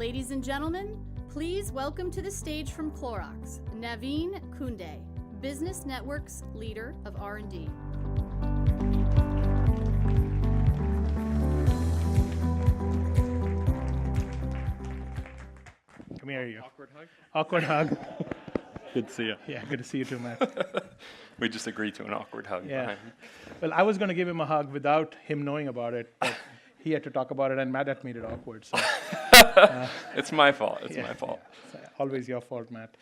Ladies and gentlemen, please welcome to the stage from Clorox, Navin Kunde, Business Network's leader of R&D. Come here, you. Awkward hug? Awkward hug. Good to see you. Yeah, good to see you too, Matt. We just agreed to an awkward hug. Yeah. Behind me. Well, I was going to give him a hug without him knowing about it, but he had to talk about it, and Matt had made it awkward. So It's my fault. It's yeah, my fault. yeah. So always your fault, Matt.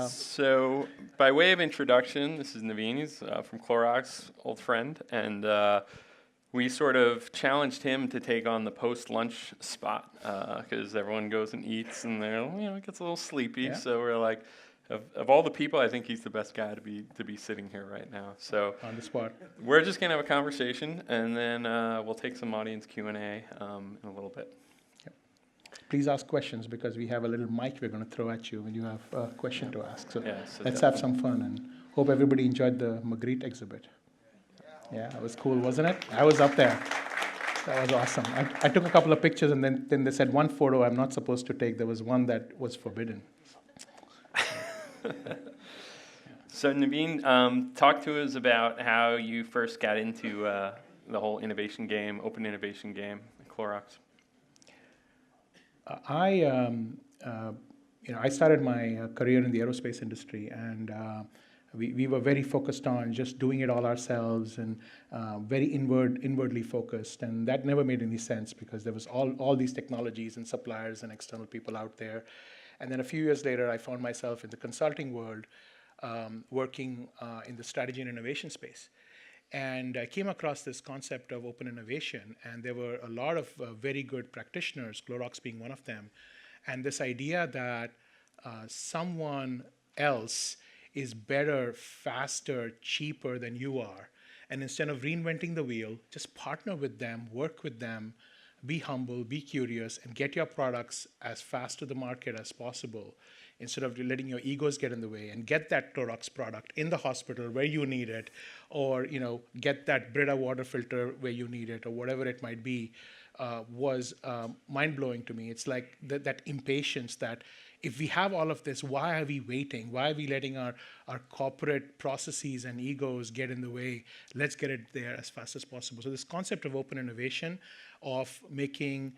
So, by way of introduction, this is Navin. He's from Clorox, old friend, and we sort of challenged him to take on the post-lunch spot because everyone goes and eats, and they're it gets a little sleepy. Yeah. So we're like, of all the people, I think he's the best guy to be sitting here right now. So On the spot. we're just gonna have a conversation, and then we'll take some audience Q&A in a little bit. Please ask questions because we have a little mic we're going to throw at you when you have a question to ask. So Yeah, so let's have some fun, and hope everybody enjoyed the Magritte exhibit. Yeah, it was cool, wasn't it? I was up there. That was awesome. I took a couple of pictures, and then they said one photo I'm not supposed to take. There was one that was forbidden. So Navin, talk to us about how you first got into the whole innovation game, open innovation game at Clorox. I started my career in the aerospace industry, and we were very focused on just doing it all ourselves, and very inwardly focused, and that never made any sense because there was all these technologies and suppliers and external people out there. And then a few years later, I found myself in the consulting world, working in the strategy and innovation space. And I came across this concept of open innovation, and there were a lot of very good practitioners, Clorox being one of them, and this idea that someone else is better, faster, cheaper than you are. And instead of reinventing the wheel, just partner with them, work with them, be humble, be curious, and get your products as fast to the market as possible instead of letting your egos get in the way, and get that Clorox product in the hospital where you need it, or get that Brita water filter where you need it, or whatever it might be, was mind-blowing to me. It's like that impatience that if we have all of this, why are we waiting? Why are we letting our corporate processes and egos get in the way? Let's get it there as fast as possible. So this concept of open innovation, of making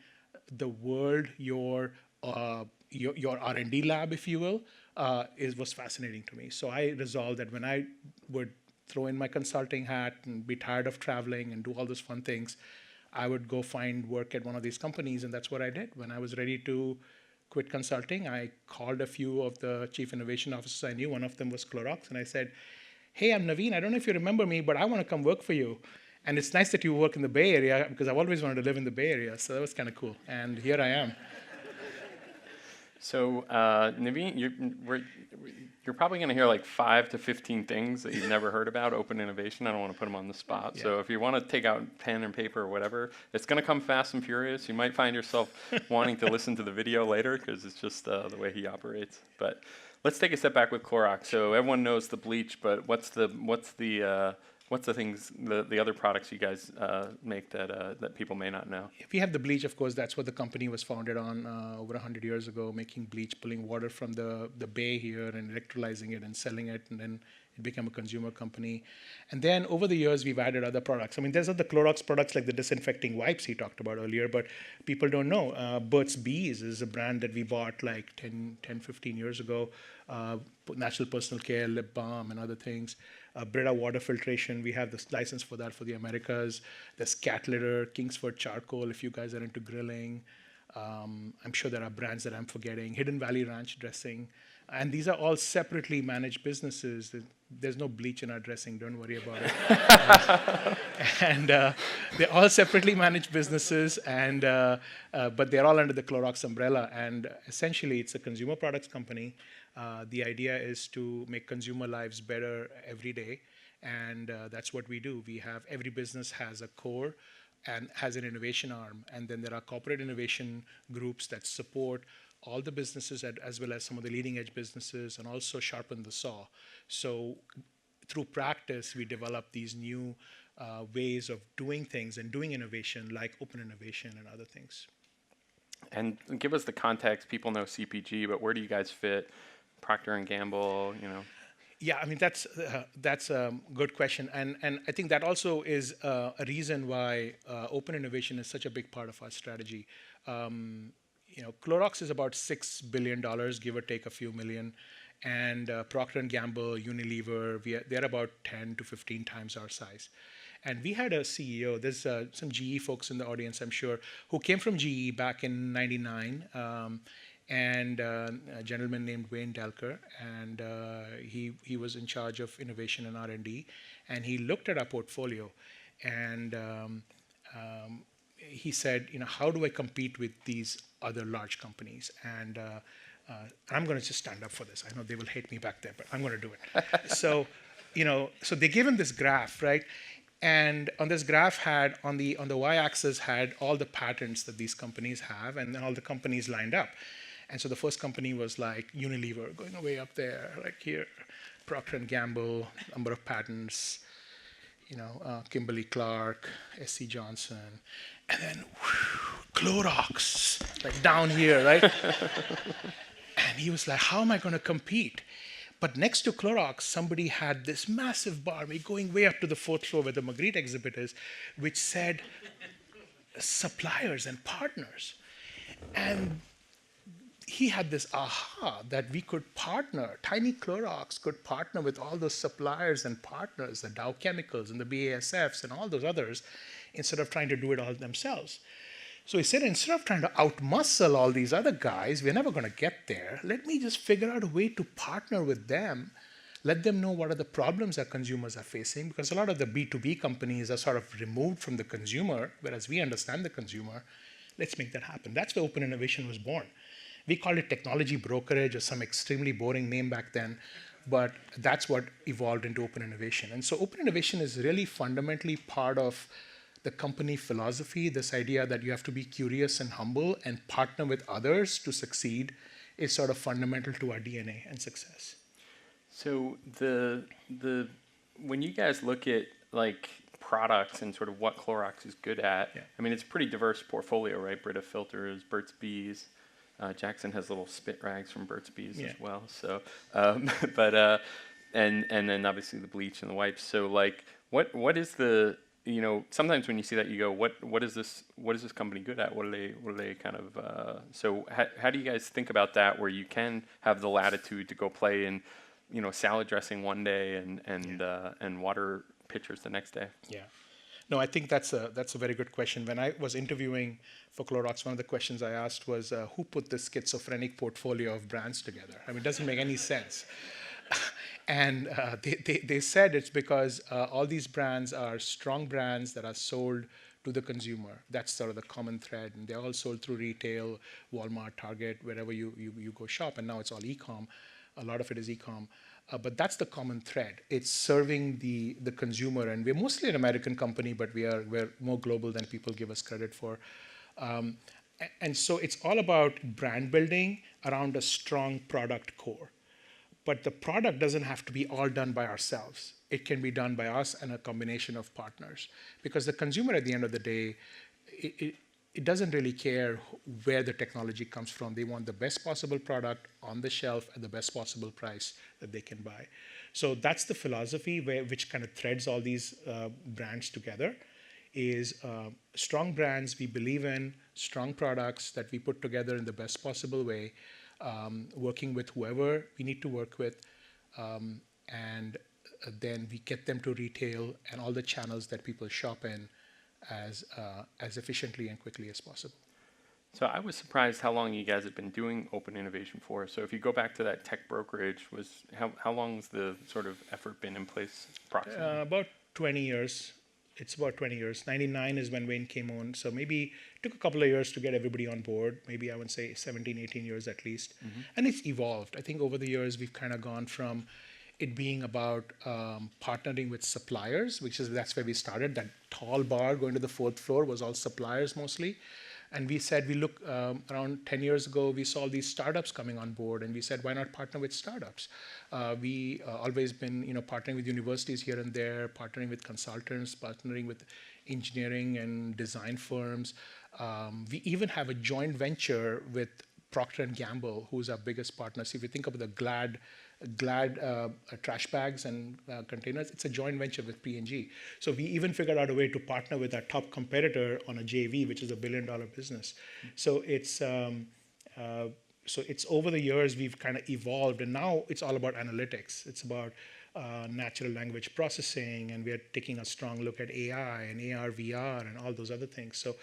the world your R&D lab, if you will, was fascinating to me. So I resolved that when I would throw in my consulting hat and be tired of traveling and do all those fun things, I would go find work at one of these companies, and that's what I did. When I was ready to quit consulting, I called a few of the chief innovation officers I knew. One of them was Clorox, and I said, "Hey, I'm Navin. I don't know if you remember me, but I want to come work for you. And it's nice that you work in the Bay Area because I've always wanted to live in the Bay Area." So that was kind of cool. And here I am. So Navin, you're probably going to hear like 5 to 15 things that you've never heard about open innovation. I don't want to put them on the spot. Yeah. So if you want to take out pen and paper or whatever, it's going to come fast and furious. You might find yourself wanting to listen to the video later because it's just the way he operates. But let's take a step back with Clorox. So everyone knows the bleach, but what's the things, the other products you guys make that people may not know? If we have the bleach, of course, that's what the company was founded on over 100 years ago, making bleach, pulling water from the bay here and electrolyzing it and selling it, and then it became a consumer company. And then over the years, we've added other products. I mean, there's other Clorox products like the disinfecting wipes he talked about earlier, but people don't know. Burt's Bees is a brand that we bought like 10, 15 years ago. Natural personal care, lip balm, and other things. Brita water filtration, we have the license for that for the Americas. There's cat litter, Kingsford charcoal, if you guys are into grilling. I'm sure there are brands that I'm forgetting. Hidden Valley Ranch dressing. And these are all separately managed businesses. There's no bleach in our dressing, don't worry about it. And they're all separately managed businesses, and but they're all under the Clorox umbrella. And essentially, it's a consumer products company. The idea is to make consumer lives better every day, and that's what we do. Every business has a core and has an innovation arm, and then there are corporate innovation groups that support all the businesses as well as some of the leading edge businesses, and also sharpen the saw. So through practice, we develop these new ways of doing things and doing innovation, like open innovation and other things. And give us the context. People know CPG, but where do you guys fit? Procter and Gamble, you know. Yeah, I mean that's a good question, and I think that also is a reason why open innovation is such a big part of our strategy. Clorox is about $6 billion, give or take a few million, and Procter and Gamble, Unilever, they're about 10 to 15 times our size. And we had a CEO. There's some GE folks in the audience, I'm sure, who came from GE back in '99. And a gentleman named Wayne Delker, and he was in charge of innovation and R&D, and he looked at our portfolio, and he said, how do I compete with these other large companies? And I'm going to just stand up for this. I know they will hate me back there, but I'm going to do it. So they gave him this graph, right? And on this graph had on the y-axis had all the patents that these companies have, and then all the companies lined up. And so the first company was like Unilever, going way up there, like here, Procter and Gamble, number of patents, Kimberly-Clark, SC Johnson, and then Clorox, like down here, right? And he was like, how am I going to compete? But next to Clorox, somebody had this massive bar, going way up to the fourth floor where the Magritte exhibit is, which said suppliers and partners. And he had this aha that we could partner, tiny Clorox could partner with all those suppliers and partners, the Dow Chemicals and the BASFs and all those others, instead of trying to do it all themselves. So he said, instead of trying to outmuscle all these other guys, we're never going to get there. Let me just figure out a way to partner with them, let them know what are the problems our consumers are facing, because a lot of the B2B companies are sort of removed from the consumer, whereas we understand the consumer. Let's make that happen. That's where open innovation was born. We called it technology brokerage or some extremely boring name back then, but that's what evolved into open innovation. And so open innovation is really fundamentally part of the company philosophy. This idea that you have to be curious and humble and partner with others to succeed is sort of fundamental to our DNA and success. So when you guys look at like products and sort of what Clorox is good at, I mean, it's a pretty diverse portfolio, right? Brita filters, Burt's Bees. Jackson has little spit rags from Burt's Bees as well. So, but and then obviously the bleach and the wipes. So like, what is the, sometimes when you see that you go, what is this company good at? What are they kind of? So how do you guys think about that, where you can have the latitude to go play in, salad dressing one day and water pitchers the next day? Yeah. No, I think that's a very good question. When I was interviewing for Clorox, one of the questions I asked was, who put this schizophrenic portfolio of brands together? I mean, it doesn't make any sense. And they said it's because all these brands are strong brands that are sold to the consumer. That's sort of the common thread. And they're all sold through retail, Walmart, Target, wherever you go shop. And now it's all e-com. A lot of it is e-com. But that's the common thread. It's serving the consumer, and we're mostly an American company, but we're more global than people give us credit for. And so it's all about brand building around a strong product core. But the product doesn't have to be all done by ourselves. It can be done by us and a combination of partners. Because the consumer, at the end of the day, it doesn't really care where the technology comes from. They want the best possible product on the shelf at the best possible price that they can buy. So that's the philosophy which kind of threads all these brands together, is strong brands we believe in, strong products that we put together in the best possible way, working with whoever we need to work with, and then we get them to retail and all the channels that people shop in as efficiently and quickly as possible. So I was surprised how long you guys have been doing open innovation for. So if you go back to that tech brokerage, how long's the sort of effort been in place approximately? About 20 years. It's about 20 years. 99 is when Wayne came on. So maybe it took a couple of years to get everybody on board. Maybe I would say 17, 18 years at least. Mm-hmm. And it's evolved. I think over the years, we've kind of gone from it being about partnering with suppliers, that's where we started. That tall bar going to the fourth floor was all suppliers mostly. And we said, we look around 10 years ago, we saw these startups coming on board, and we said, why not partner with startups? We always been, partnering with universities here and there, partnering with consultants, partnering with engineering and design firms. We even have a joint venture with Procter and Gamble, who's our biggest partner. So if you think about the Glad trash bags and containers, it's a joint venture with P&G. So we even figured out a way to partner with our top competitor on a JV, which is a $1 billion business. So it's over the years we've kind of evolved, and now it's all about analytics. It's about natural language processing, and we are taking a strong look at AI and AR, VR, and all those other things. So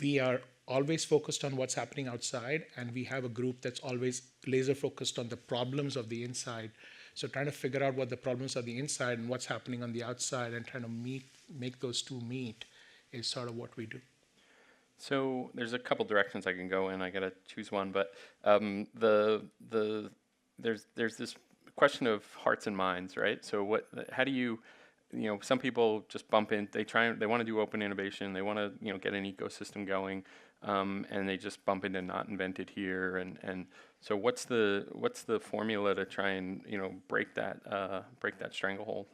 we are always focused on what's happening outside, and we have a group that's always laser focused on the problems of the inside. So trying to figure out what the problems are the inside and what's happening on the outside, and trying to make those two meet is sort of what we do. So there's a couple directions I can go in. I gotta choose one, but there's this question of hearts and minds, right? So how do you some people just bump in. They want to do open innovation. They want to get an ecosystem going, and they just bump into not invented here. And so what's the formula to try and break that stranglehold?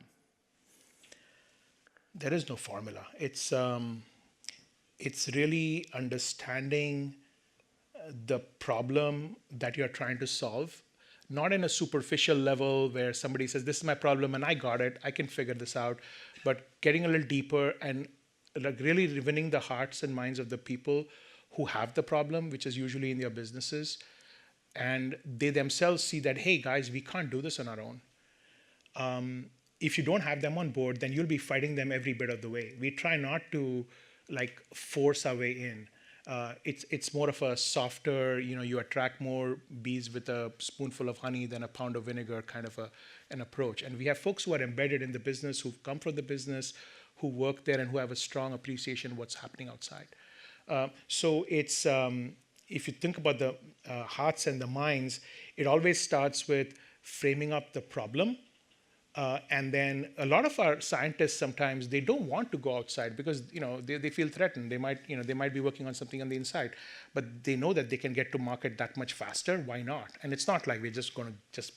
There is no formula. It's really understanding the problem that you're trying to solve, not in a superficial level where somebody says, this is my problem and I got it, I can figure this out, but getting a little deeper and like really winning the hearts and minds of the people who have the problem, which is usually in their businesses. And they themselves see that, hey guys, we can't do this on our own. If you don't have them on board, then you'll be fighting them every bit of the way. We try not to force our way in. It's more of a softer, you attract more bees with a spoonful of honey than a pound of vinegar kind of an approach. And we have folks who are embedded in the business, who've come from the business, who work there, and who have a strong appreciation of what's happening outside. So it's, if you think about the hearts and the minds, it always starts with framing up the problem. And then a lot of our scientists sometimes they don't want to go outside because they feel threatened. They might be working on something on the inside, but they know that they can get to market that much faster. Why not? And it's not like we're just going to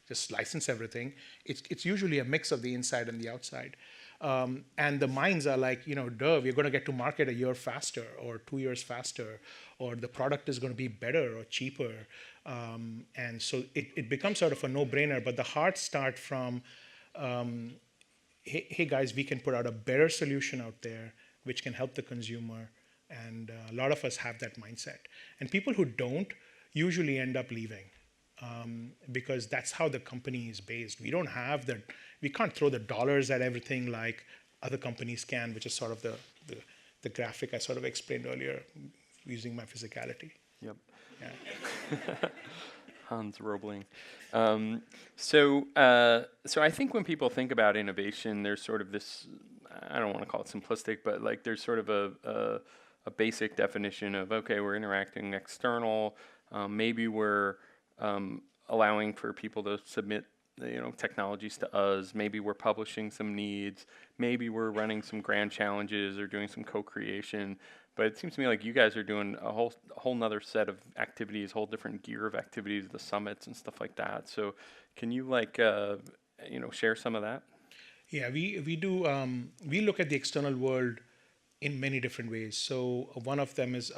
just license everything. It's usually a mix of the inside and the outside. And the minds are like, duh, we're going to get to market a year faster or 2 years faster, or the product is going to be better or cheaper. And so it becomes sort of a no-brainer. But the hearts start from hey guys, we can put out a better solution out there which can help the consumer, and a lot of us have that mindset. And people who don't usually end up leaving because that's how the company is based. We can't throw the dollars at everything like other companies can, which is sort of the graphic I sort of explained earlier using my physicality. Yep. Yeah. Hans Roebling. So I think when people think about innovation, there's sort of this, I don't want to call it simplistic, but there's sort of a basic definition of, okay, we're interacting external, maybe we're allowing for people to submit technologies to us, maybe we're publishing some needs, maybe we're running some grand challenges or doing some co-creation. But it seems to me like you guys are doing a whole nother set of activities, whole different gear of activities, the summits and stuff like that. So can you share some of that? Yeah, we do. We look at the external world in many different ways. So one of them is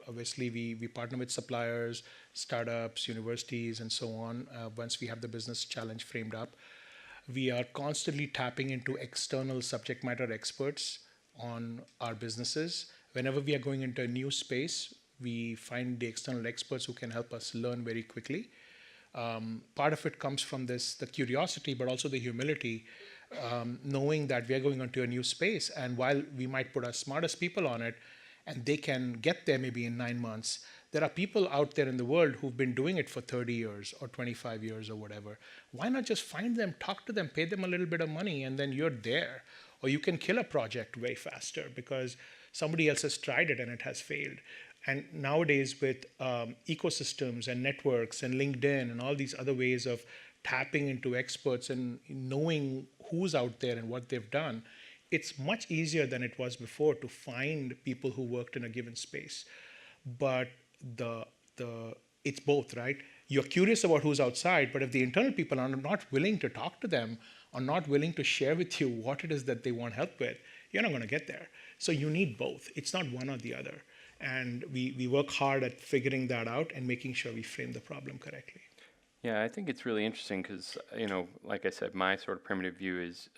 obviously we partner with suppliers, startups, universities, and so on. Once we have the business challenge framed up, we are constantly tapping into external subject matter experts on our businesses. Whenever we are going into a new space, we find the external experts who can help us learn very quickly. Part of it comes from the curiosity, but also the humility, knowing that we are going into a new space. And while we might put our smartest people on it, and they can get there maybe in 9 months, there are people out there in the world who've been doing it for 30 years or 25 years or whatever. Why not just find them, talk to them, pay them a little bit of money, and then you're there. Or you can kill a project way faster because somebody else has tried it and it has failed. And nowadays with ecosystems and networks and LinkedIn and all these other ways of tapping into experts and knowing who's out there and what they've done, it's much easier than it was before to find people who worked in a given space. But the it's both, right? You're curious about who's outside, but if the internal people are not willing to talk to them or not willing to share with you what it is that they want help with, you're not going to get there. So you need both. It's not one or the other. And we work hard at figuring that out and making sure we frame the problem correctly. Yeah, I think it's really interesting because, like I said, my sort of primitive view is,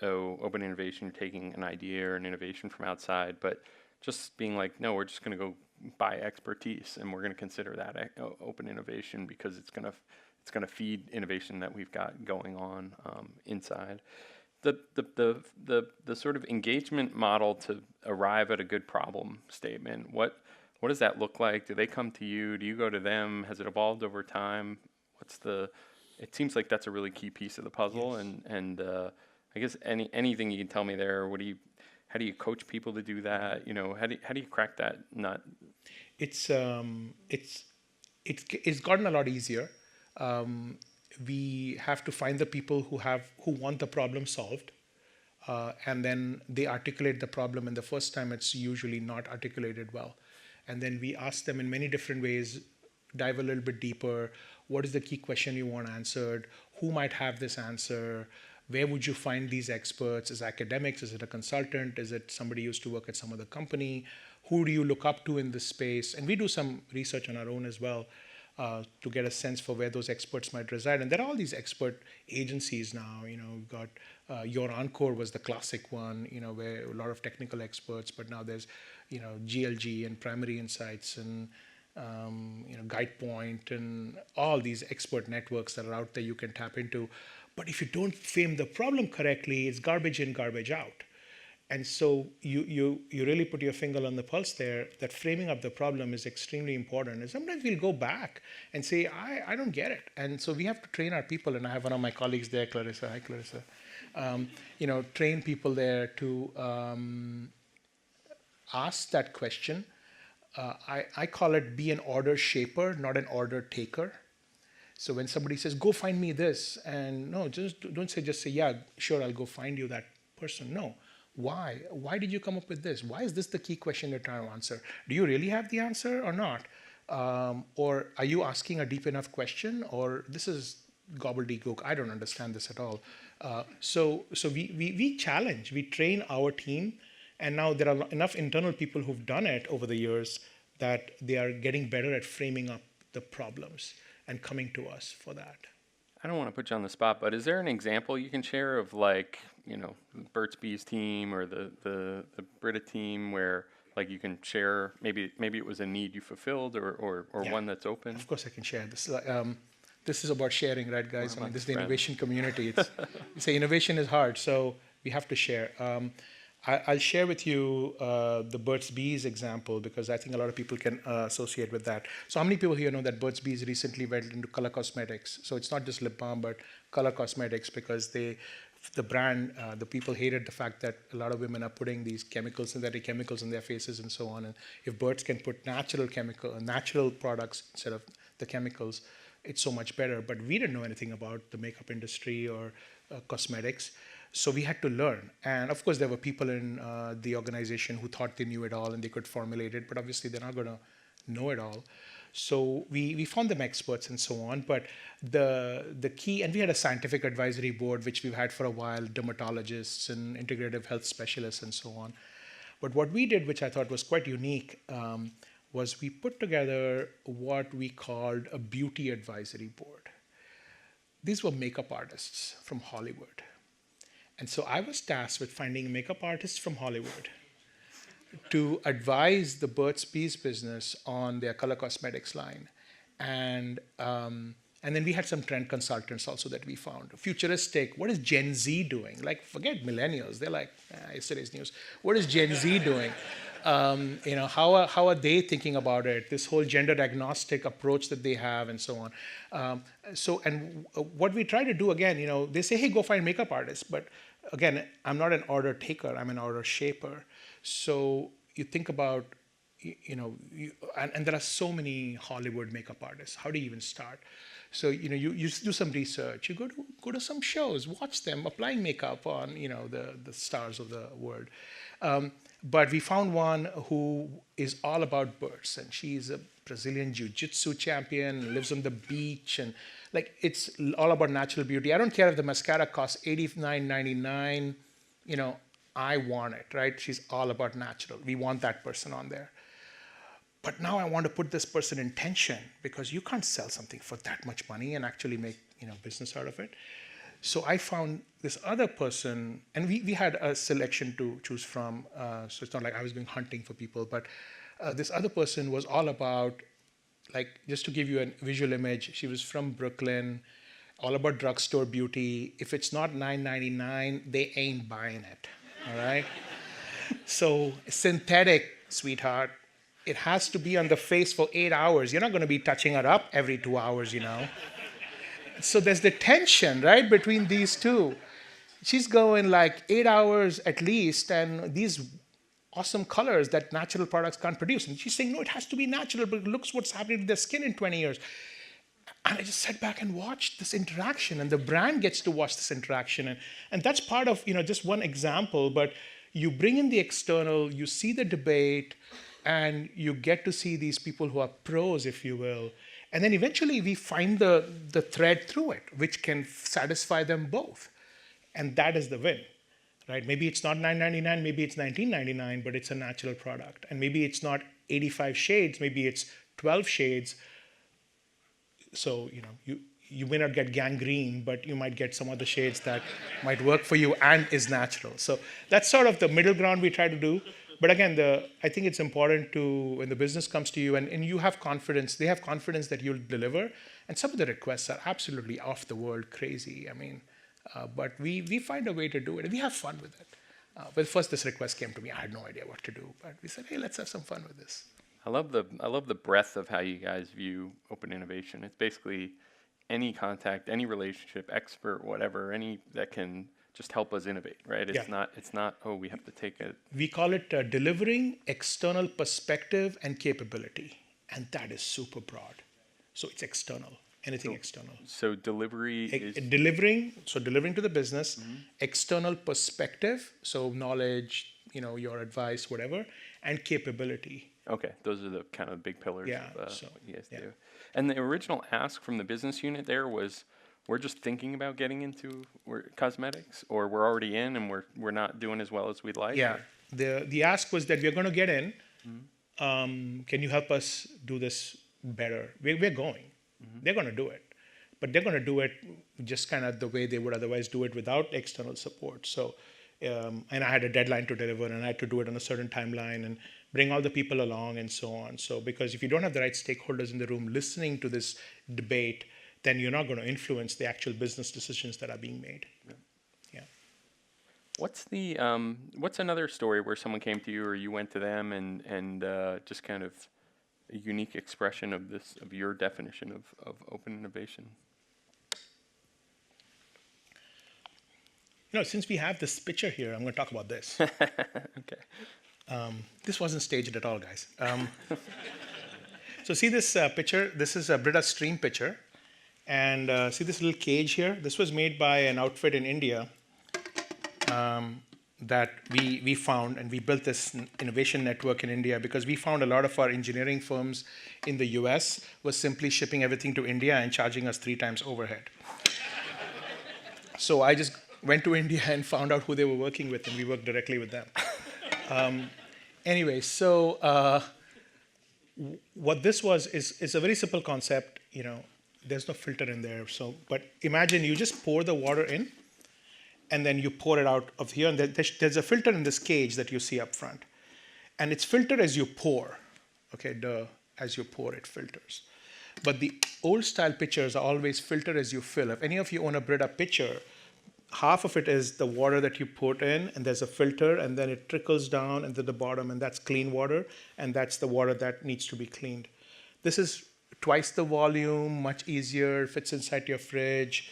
open innovation, you're taking an idea or an innovation from outside, but just being like, no, we're just going to go buy expertise and we're going to consider that open innovation because it's going to feed innovation that we've got going on inside. The sort of engagement model to arrive at a good problem statement, what does that look like? Do they come to you? Do you go to them? Has it evolved over time? It seems like that's a really key piece of the puzzle. Yes. And I guess anything you can tell me there. How do you coach people to do that? How do you crack that nut? It's gotten a lot easier. We have to find the people who want the problem solved, and then they articulate the problem. And the first time, it's usually not articulated well, and then we ask them in many different ways, dive a little bit deeper. What is the key question you want answered? Who might have this answer? Where would you find these experts? Is it academics? Is it a consultant? Is it somebody who used to work at some other company? Who do you look up to in this space? And we do some research on our own as well to get a sense for where those experts might reside. And there are all these expert agencies now. We've got Your Encore was the classic one, where a lot of technical experts, but now there's, GLG and Primary Insights and GuidePoint and all these expert networks that are out there you can tap into. But if you don't frame the problem correctly, it's garbage in, garbage out. And so you really put your finger on the pulse there, that framing up the problem is extremely important. And sometimes we'll go back and say, I don't get it. And so we have to train our people. And I have one of my colleagues there, Clarissa. Hi, Clarissa. Train people there to ask that question. I call it be an order shaper, not an order taker. So when somebody says, go find me this, and no, don't just say, yeah, sure, I'll go find you that person. No. Why? Why did you come up with this? Why is this the key question you're trying to answer? Do you really have the answer or not? Or are you asking a deep enough question? Or this is gobbledygook, I don't understand this at all. So we challenge, we train our team, and now there are enough internal people who've done it over the years that they are getting better at framing up the problems and coming to us for that. I don't want to put you on the spot, but is there an example you can share of Burt's Bees team or the Brita team where you can share maybe it was a need you fulfilled or yeah, one that's open? Of course I can share this. This is about sharing, right, guys? This is the innovation community. You say innovation is hard, so we have to share. I'll share with you the Burt's Bees example because I think a lot of people can associate with that. So how many people here know that Burt's Bees recently went into color cosmetics? So it's not just lip balm, but color cosmetics because the brand, the people hated the fact that a lot of women are putting these synthetic chemicals in their faces and so on. And if Burt's can put natural products instead of the chemicals, it's so much better. But we didn't know anything about the makeup industry or cosmetics. So we had to learn. And of course, there were people in the organization who thought they knew it all and they could formulate it, but obviously they're not going to know it all. So we found them experts and so on. But the key, and we had a scientific advisory board, which we've had for a while, dermatologists and integrative health specialists and so on. But what we did, which I thought was quite unique, was we put together what we called a beauty advisory board. These were makeup artists from Hollywood. And so I was tasked with finding makeup artists from Hollywood to advise the Burt's Bees business on their color cosmetics line. And then we had some trend consultants also that we found. Futuristic, what is Gen Z doing? Forget millennials, they're like, yesterday's news. What is Gen Z doing? How are they thinking about it? This whole gender agnostic approach that they have and so on. What we try to do again, they say, hey, go find makeup artists. But again, I'm not an order taker, I'm an order shaper. So you think about, and there are so many Hollywood makeup artists. How do you even start? So you do some research, you go to some shows, watch them applying makeup on the stars of the world. But we found one who is all about birds, and she's a Brazilian jiu-jitsu champion, lives on the beach, and like it's all about natural beauty. I don't care if the mascara costs $89.99. I want it, right? She's all about natural. We want that person on there. But now I want to put this person in tension, because you can't sell something for that much money and actually make business out of it. So I found this other person, and we had a selection to choose from. So it's not like I was going hunting for people, but this other person was all about, like, just to give you a visual image, she was from Brooklyn, all about drugstore beauty. If it's not $9.99, they ain't buying it, all right? So synthetic, sweetheart, it has to be on the face for 8 hours. You're not going to be touching it up every 2 hours, So there's the tension, right, between these two. She's going like 8 hours at least, and these awesome colors that natural products can't produce. And she's saying, no, it has to be natural, but look what's happening to their skin in 20 years. And I just sat back and watched this interaction, and the brand gets to watch this interaction. And that's part of, just one example, but you bring in the external, you see the debate, and you get to see these people who are pros, if you will. And then eventually we find the thread through it, which can satisfy them both. And that is the win, right? Maybe it's not $9.99, maybe it's $19.99, but it's a natural product. And maybe it's not 85 shades, maybe it's 12 shades. So, you may not get gangrene, but you might get some other shades that might work for you and is natural. So that's sort of the middle ground we try to do. But again, I think it's important to, when the business comes to you and you have confidence, they have confidence that you'll deliver. And some of the requests are absolutely off the world crazy. I mean, but we find a way to do it, and we have fun with it. But first this request came to me, I had no idea what to do. But we said, hey, let's have some fun with this. I love the breadth of how you guys view open innovation. It's basically any contact, any relationship, expert, whatever, any that can just help us innovate, right? It's not, oh, we have to take it. We call it delivering external perspective and capability. And that is super broad. So it's external, anything external. So delivery is... Delivering to the business, external perspective, so knowledge, your advice, whatever, and capability. Okay, those are the kind of big pillars of what you guys do. Yeah. And the original ask from the business unit there was, we're just thinking about getting into cosmetics, or we're already in and we're not doing as well as we'd like? Yeah, the ask was that we're going to get in. Can you help us do this better? We're going. They're going to do it. But they're going to do it just kind of the way they would otherwise do it without external support. So, and I had a deadline to deliver, and I had to do it on a certain timeline and bring all the people along and so on. So because if you don't have the right stakeholders in the room listening to this debate, then you're not going to influence the actual business decisions that are being made. Yeah. What's another story where someone came to you or you went to them and just kind of a unique expression of your definition of open innovation? Since we have this picture here, I'm going to talk about this. Okay. This wasn't staged at all, guys. So see this picture? This is a Brita Stream picture. And see this little cage here? This was made by an outfit in India that we found, and we built this innovation network in India because we found a lot of our engineering firms in the US was simply shipping everything to India and charging us 3 times overhead. So I just went to India and found out who they were working with, and we worked directly with them. Anyway, so what this was is a very simple concept, There's no filter in there. So, but imagine you just pour the water in, and then you pour it out of here. And there's a filter in this cage that you see up front, and it's filtered as you pour. Okay, as you pour, it filters. But the old style pitchers are always filtered as you fill. If any of you own a Brita pitcher, half of it is the water that you put in, and there's a filter, and then it trickles down into the bottom, and that's clean water, and that's the water that needs to be cleaned. This is twice the volume, much easier, fits inside your fridge.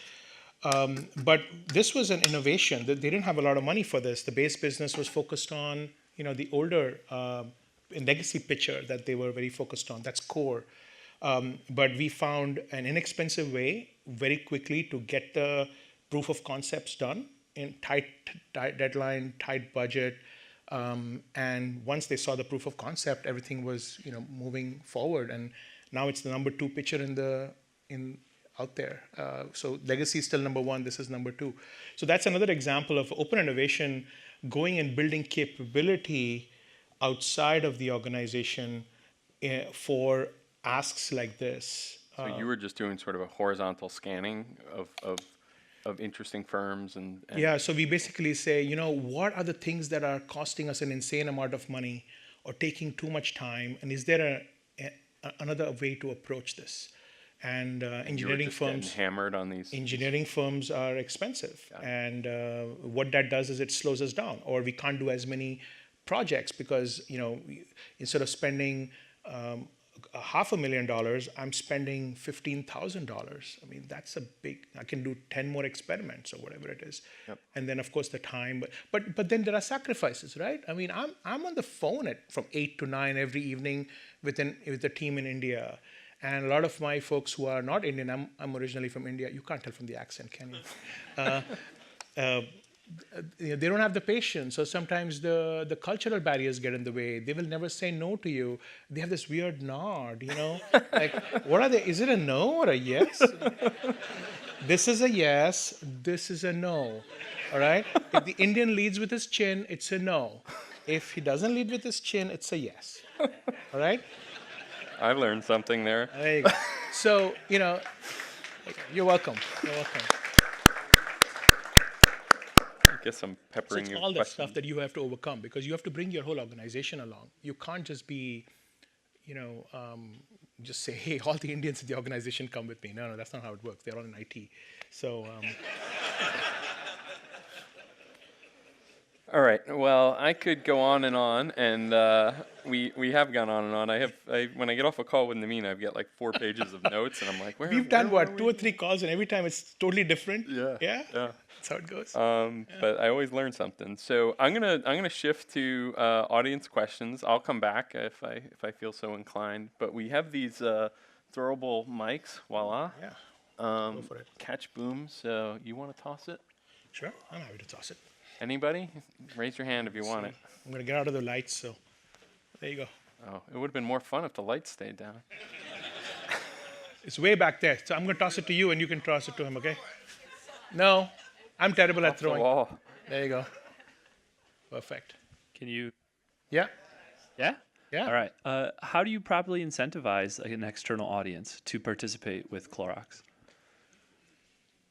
But this was an innovation. They didn't have a lot of money for this. The base business was focused on, the older legacy pitcher that they were very focused on. That's core. But we found an inexpensive way very quickly to get the proof of concepts done in tight deadline, tight budget. And once they saw the proof of concept, everything was moving forward. And now it's the number 2 pitcher out there. So legacy is still number 1. This is number 2. So that's another example of open innovation going and building capability outside of the organization for asks like this. So you were just doing sort of a horizontal scanning of interesting firms and Yeah, so we basically say, what are the things that are costing us an insane amount of money or taking too much time, and is there another way to approach this? And engineering firms hammered on these. Engineering firms are expensive, and what that does is it slows us down, or we can't do as many projects because instead of spending $500,000, I'm spending $15,000. I mean, that's a big. I can do 10 more experiments or whatever it is, and then of course the time. But then there are sacrifices, right? I mean, I'm on the phone from 8 to 9 every evening with the team in India. And a lot of my folks who are not Indian, I'm originally from India. You can't tell from the accent, can you? They don't have the patience, so sometimes the cultural barriers get in the way. They will never say no to you. They have this weird nod, like, what are they? Is it a no or a yes? This is a yes, this is a no, all right? If the Indian leads with his chin, it's a no. If he doesn't lead with his chin, it's a yes, all right? I learned something there. There you go. So, you're welcome. You're welcome. I guess I'm peppering So you. it's all that stuff that you have to overcome because you have to bring your whole organization along. You can't just be, just say, hey, all the Indians in the organization come with me. No, that's not how it works. They're all in IT. So. All right. Well, I could go on, and we have gone on and on. When I get off a call with Navin, I've got like 4 pages of notes, and I'm like, We've done 2 or 3 calls, and every time it's totally different. Yeah. That's how it goes. But I always learn something. So I'm gonna shift to audience questions. I'll come back if I feel so inclined. But we have these throwable mics. Voila. Yeah. Go for it. Catch boom. So you want to toss it? Sure. I'm happy to toss it. Anybody? Raise your hand if you want it. I'm going to get out of the lights, so there you go. Oh, it would have been more fun if the lights stayed down. It's way back there. So I'm going to toss it to you, and you can toss it to him, okay? No, I'm terrible at throwing. The wall. There you go. Perfect. Can you? Yeah? Yeah? Yeah. All right. How do you properly incentivize an external audience to participate with Clorox?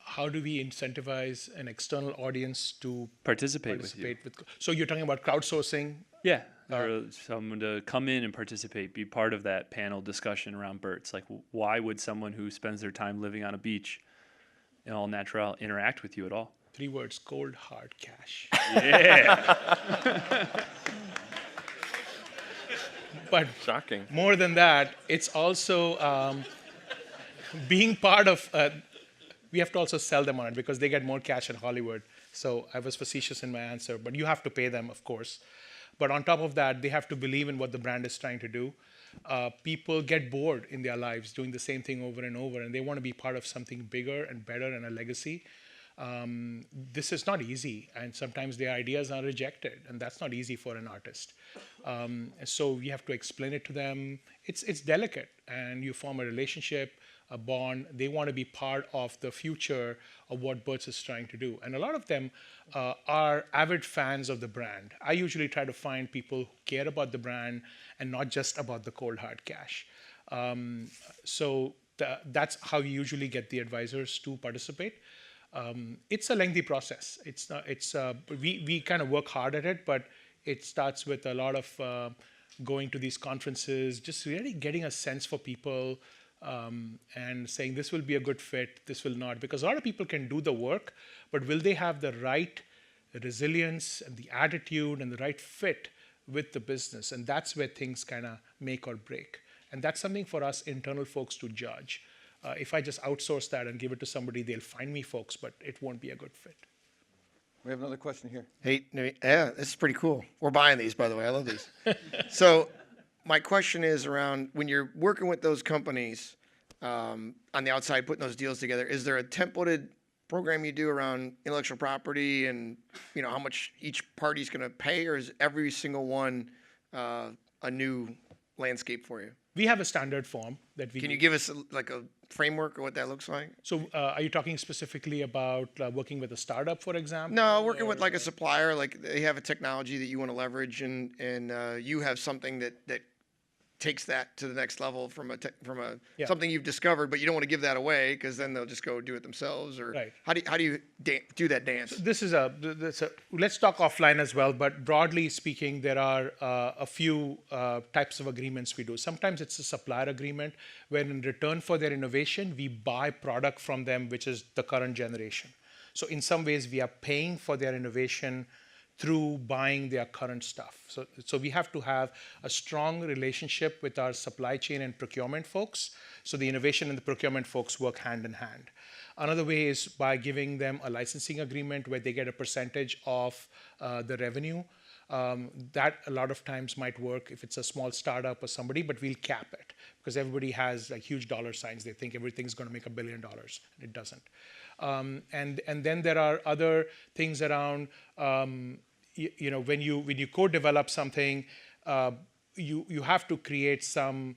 How do we incentivize an external audience to Participate with you. So you're talking about crowdsourcing? Yeah. Or someone to come in and participate, be part of that panel discussion around Burt's. Like, why would someone who spends their time living on a beach in all natural interact with you at all? 3 words: cold, hard cash. Yeah. But Shocking. more than that, it's also being part of. We have to also sell them on it because they get more cash in Hollywood. So I was facetious in my answer, but you have to pay them, of course. But on top of that, they have to believe in what the brand is trying to do. People get bored in their lives doing the same thing over and over, and they want to be part of something bigger and better and a legacy. This is not easy, and sometimes their ideas are rejected, and that's not easy for an artist. So we have to explain it to them. It's delicate, and you form a relationship, a bond. They want to be part of the future of what Burt's is trying to do. And a lot of them are avid fans of the brand. I usually try to find people who care about the brand and not just about the cold hard cash. So that's how you usually get the advisors to participate. It's a lengthy process. We kind of work hard at it, but it starts with a lot of going to these conferences, just really getting a sense for people, and saying this will be a good fit, this will not. Because a lot of people can do the work, but will they have the right resilience and the attitude and the right fit with the business? And that's where things kind of make or break. And that's something for us internal folks to judge. If I just outsource that and give it to somebody, they'll find me folks, but it won't be a good fit. We have another question here. Hey, yeah, this is pretty cool. We're buying these, by the way. I love these. So my question is around when you're working with those companies on the outside, putting those deals together, is there a templated program you do around intellectual property and, you know, how much each party's going to pay, or is every single one a new landscape for you? We have a standard form that we Can you use. give us like a framework of what that looks like? So are you talking specifically about working with a startup, for example? No, working with like a supplier, like they have a technology that you want to leverage, and you have something that takes that to the next level from a Yeah. something you've discovered, but you don't want to give that away because then they'll just go do it themselves. Or Right. how do you do that dance? This is let's talk offline as well, but broadly speaking, there are a few types of agreements we do. Sometimes it's a supplier agreement where in return for their innovation, we buy product from them, which is the current generation. So in some ways, we are paying for their innovation through buying their current stuff. So we have to have a strong relationship with our supply chain and procurement folks. So the innovation and the procurement folks work hand in hand. Another way is by giving them a licensing agreement where they get a percentage of the revenue. That a lot of times might work if it's a small startup or somebody, but we'll cap it because everybody has like huge dollar signs. They think everything's going to make $1 billion, and it doesn't. And then there are other things around, you know, when you co-develop something, you have to create some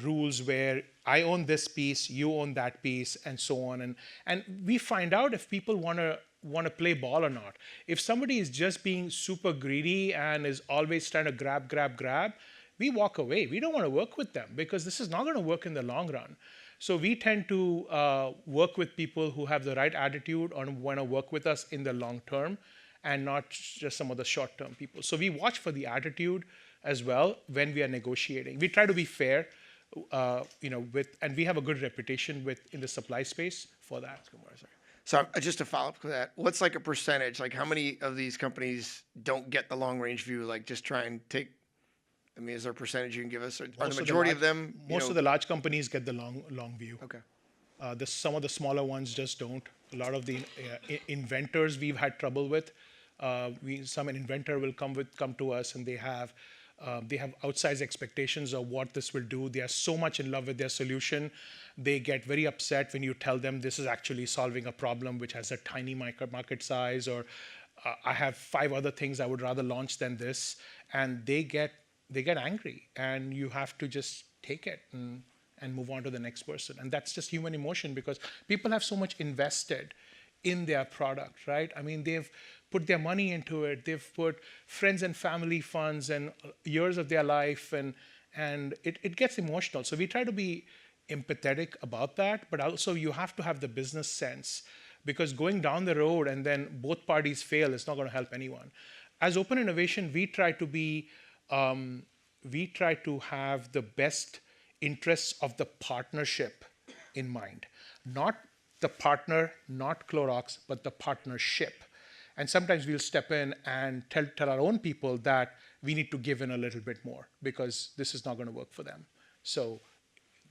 rules where I own this piece, you own that piece, and so on. And we find out if people want to play ball or not. If somebody is just being super greedy and is always trying to grab, we walk away. We don't want to work with them because this is not going to work in the long run. So we tend to work with people who have the right attitude and want to work with us in the long term and not just some of the short-term people. So we watch for the attitude as well when we are negotiating. We try to be fair, you know, and we have a good reputation in the supply space for that. So just to follow up to that, what's like a percentage? Like how many of these companies don't get the long range view? Like just try and take. I mean, is there a percentage you can give us? Are the majority of them? Most of the large companies get the long view. Okay. Some of the smaller ones just don't. A lot of the inventors we've had trouble with. Some inventor will come to us and they have outsized expectations of what this will do. They are so much in love with their solution. They get very upset when you tell them this is actually solving a problem which has a tiny market size, or I have 5 other things I would rather launch than this, and they get angry, and you have to just take it and move on to the next person. And that's just human emotion because people have so much invested in their product, right? I mean, they've put their money into it. They've put friends and family funds and years of their life, and it gets emotional. So we try to be empathetic about that, but also you have to have the business sense because going down the road and then both parties fail is not going to help anyone. As Open Innovation, we try to have the best interests of the partnership in mind. Not the partner, not Clorox, but the partnership. And sometimes we'll step in and tell our own people that we need to give in a little bit more because this is not going to work for them. So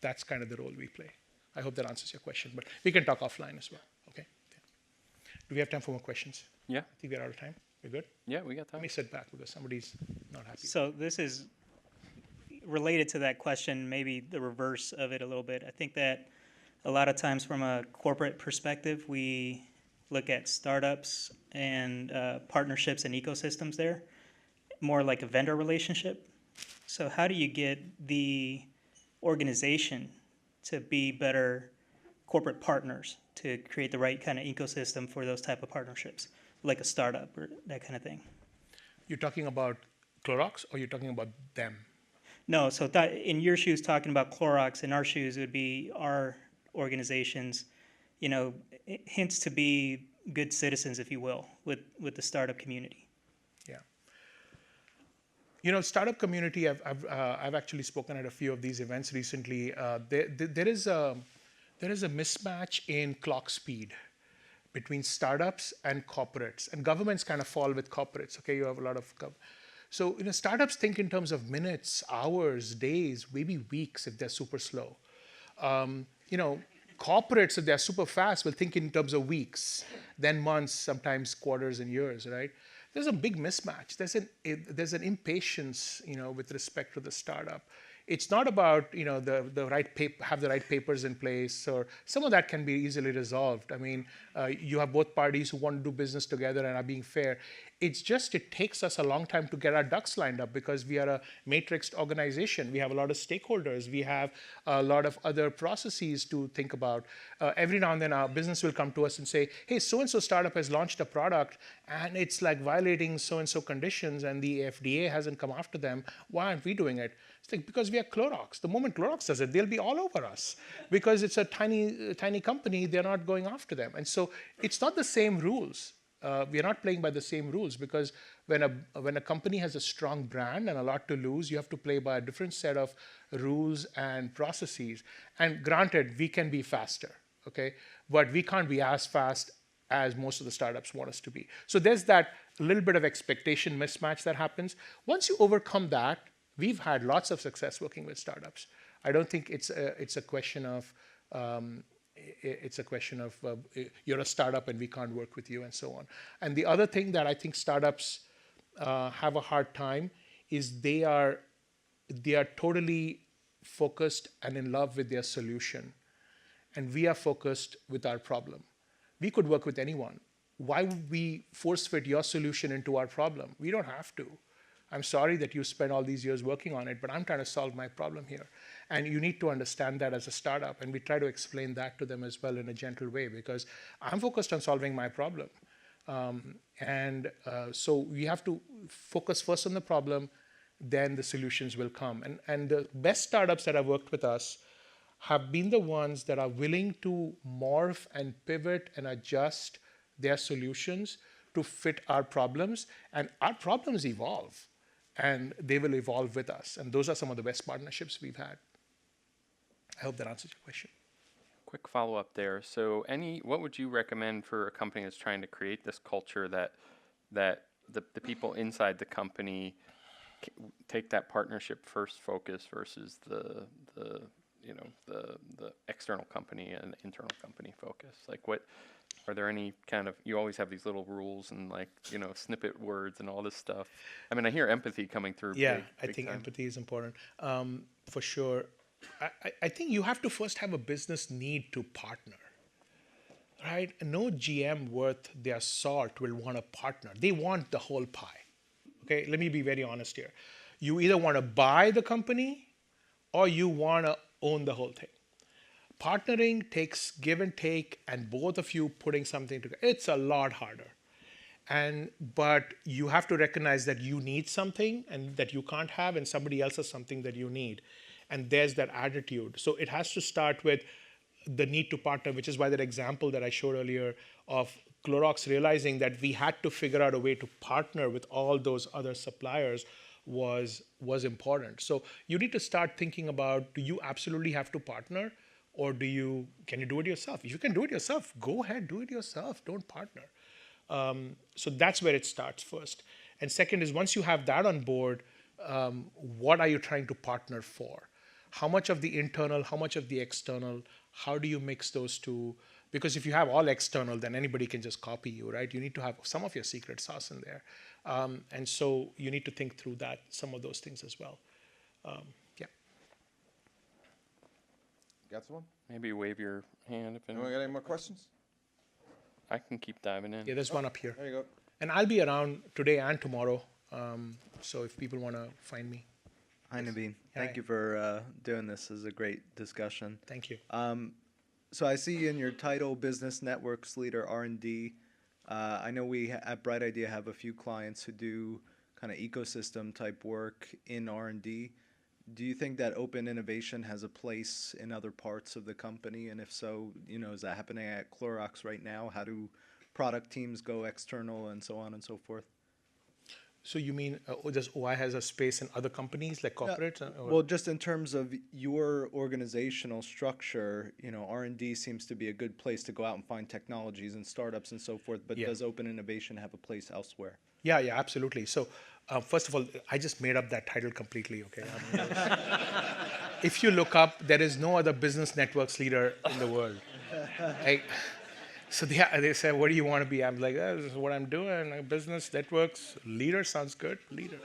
that's kind of the role we play. I hope that answers your question, but we can talk offline as well, okay? Yeah. Do we have time for more questions? Yeah. I think we're out of time. We're good? Yeah, we got time. Let me sit back because somebody's not happy. So this is related to that question, maybe the reverse of it a little bit. I think that a lot of times from a corporate perspective, we look at startups and partnerships and ecosystems there, more like a vendor relationship. So how do you get the organization to be better corporate partners to create the right kind of ecosystem for those type of partnerships, like a startup or that kind of thing? You're talking about Clorox or you're talking about them? No, so in your shoes, talking about Clorox, in our shoes, it would be our organizations, you know, hints to be good citizens, if you will, with the startup community. Yeah. You know, startup community, I've actually spoken at a few of these events recently. There is a mismatch in clock speed between startups and corporates, and governments kind of fall with corporates. Okay, you have a lot of so, you know, startups think in terms of minutes, hours, days, maybe weeks if they're super slow. You know, corporates, if they're super fast, will think in terms of weeks, then months, sometimes quarters and years, right? there's a big mismatch. There's an impatience, with respect to the startup. It's not about the right have the right papers in place, or some of that can be easily resolved. I mean, you have both parties who want to do business together and are being fair. It's just it takes us a long time to get our ducks lined up because we are a matrixed organization. We have a lot of stakeholders. We have a lot of other processes to think about. Every now and then, our business will come to us and say, "Hey, so and so startup has launched a product and it's like violating so and so conditions, and the FDA hasn't come after them. Why aren't we doing it?" It's like, because we are Clorox. The moment Clorox does it, they'll be all over us. Because it's a tiny company, they're not going after them. And so it's not the same rules. We are not playing by the same rules, because when a company has a strong brand and a lot to lose, you have to play by a different set of rules and processes. And granted, we can be faster, okay? But we can't be as fast as most of the startups want us to be. So there's that little bit of expectation mismatch that happens. Once you overcome that, we've had lots of success working with startups. I don't think it's a question of you're a startup and we can't work with you and so on. And the other thing that I think startups have a hard time is they are totally focused and in love with their solution, and we are focused with our problem. We could work with anyone. Why would we force fit your solution into our problem? We don't have to. I'm sorry that you spent all these years working on it, but I'm trying to solve my problem here. And you need to understand that as a startup. And we try to explain that to them as well in a gentle way, because I'm focused on solving my problem. So we have to focus first on the problem, then the solutions will come. And the best startups that have worked with us have been the ones that are willing to morph and pivot and adjust their solutions to fit our problems. And our problems evolve, and they will evolve with us. And those are some of the best partnerships we've had. I hope that answers your question. Quick follow-up there. So what would you recommend for a company that's trying to create this culture that the people inside the company take that partnership first focus versus the external company and internal company focus? Like, what are there any kind of, you always have these little rules and snippet words and all this stuff. I mean, I hear empathy coming through. Yeah, big I think time. empathy is important, for sure. I think you have to first have a business need to partner, right? No GM worth their salt will want to partner. They want the whole pie. Okay, let me be very honest here. You either want to buy the company or you want to own the whole thing. Partnering takes give and take, and both of you putting something together. It's a lot harder. But you have to recognize that you need something and that you can't have, and somebody else has something that you need. And there's that attitude. So it has to start with the need to partner, which is why that example that I showed earlier of Clorox realizing that we had to figure out a way to partner with all those other suppliers was important. So you need to start thinking about, do you absolutely have to partner, or can you do it yourself? If you can do it yourself, go ahead, do it yourself. Don't partner. So that's where it starts first. And second is, once you have that on board, what are you trying to partner for? How much of the internal, how much of the external? How do you mix those two? Because if you have all external, then anybody can just copy you, right? You need to have some of your secret sauce in there. And so you need to think through some of those things as well. Yeah. Got someone? Maybe wave your hand if Anyone got any more questions? I can keep diving in. Yeah, there's one up here. There you go. And I'll be around today and tomorrow. So if people want to find me. Hi, Navin. Hi. Thank you for doing this. This is a great discussion. Thank you. So I see in your title, Business Networks Leader R&D. I know we at Bright Idea have a few clients who do kind of ecosystem type work in R&D. Do you think that open innovation has a place in other parts of the company? And if so, is that happening at Clorox right now? How do product teams go external and so on and so forth? So you mean does OI has a space in other companies like corporates? Well, just in terms of your organizational structure, R&D seems to be a good place to go out and find technologies and startups and so forth. But does open innovation have a place elsewhere? Yeah, absolutely. So first of all, I just made up that title completely. Okay. If you look up, there is no other business networks leader in the world. So they said, what do you want to be? I'm like, oh, this is what I'm doing. Business networks leader sounds good, leader.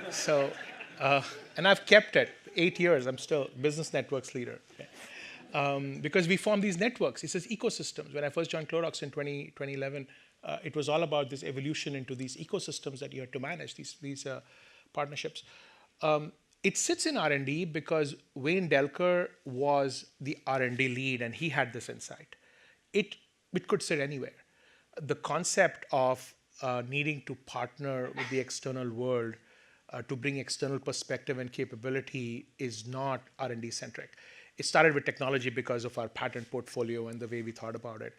So, and I've kept it 8 years. I'm still business networks leader. Because we form these networks. It says ecosystems. When I first joined Clorox in 2011, it was all about this evolution into these ecosystems that you had to manage, these partnerships. It sits in R&D because Wayne Delker was the R&D lead and he had this insight. It could sit anywhere. The concept of needing to partner with the external world to bring external perspective and capability is not R&D centric. It started with technology because of our patent portfolio and the way we thought about it.